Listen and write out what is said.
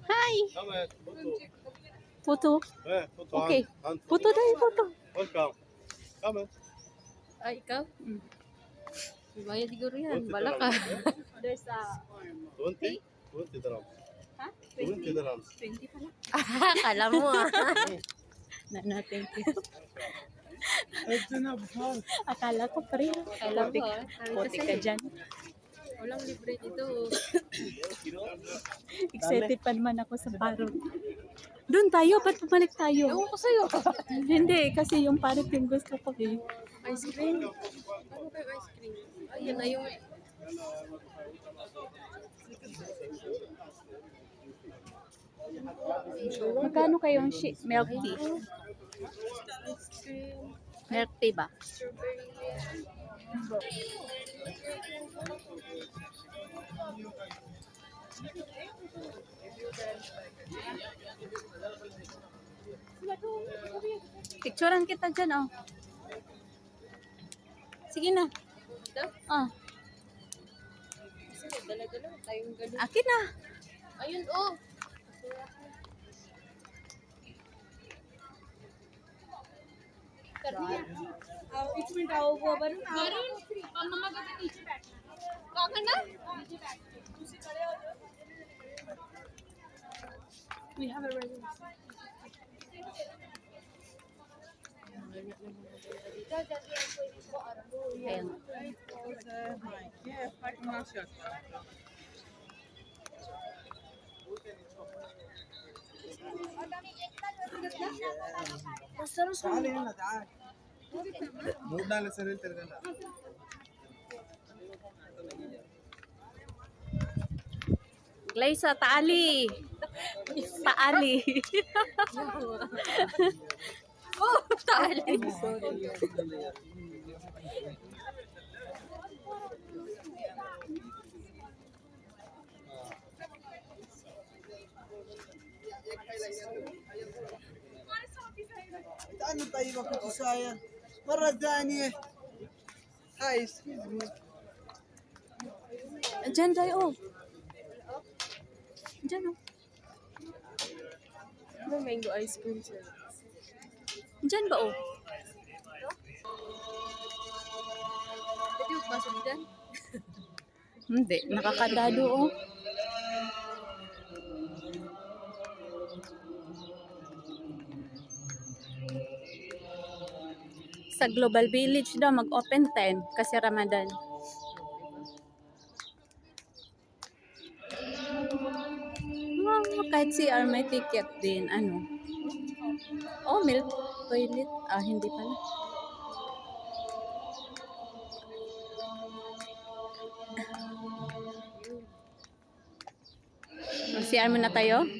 Hi! Ahmed, Photo. photo. Okay. Photo tayo, photo. Welcome. Come. Ay, ikaw? Bayad siguro yan. 20 Bala ka. dirhams. There's a... 20? 20 dirhams. Ha? 20 dirhams. 20 pala. Kala mo ah. Thank you. Akala ko pre. Kala mo ah. Putik ka dyan. Walang libre dito. Excited pa naman ako sa parot. Doon tayo, ba't pabalik tayo? Ewan ko sa'yo. Hindi, kasi yung parot yung gusto ko eh. Ice cream? Ano kayo ice cream? Ayun na yung... Magkano kayong milk tea? Milk tea ba? Picturean kita dyan, oh. Sige na. Ito? Ah, Kasi dala-dala tayong ganun. akin na. Ayun oh. Ich bin da wo aber Kakan na? we have a reservation. Ayan. Mood डाले सर तेरे का Glaysa, taali. Taali. Oh, tali. أنا طيبة كنت ساير مرة ثانية. هاي Diyan tayo, oh. Diyan, oh. Ano mango ice cream sir? Diyan ba, oh? Pwede yung pasok dyan? Hindi, nakakadado, oh. Sa Global Village daw, mag-open 10 kasi Ramadan. Kahit CR may ticket din, ano. Oh, milk toilet. Ah, hindi pala. Mag-CR muna tayo.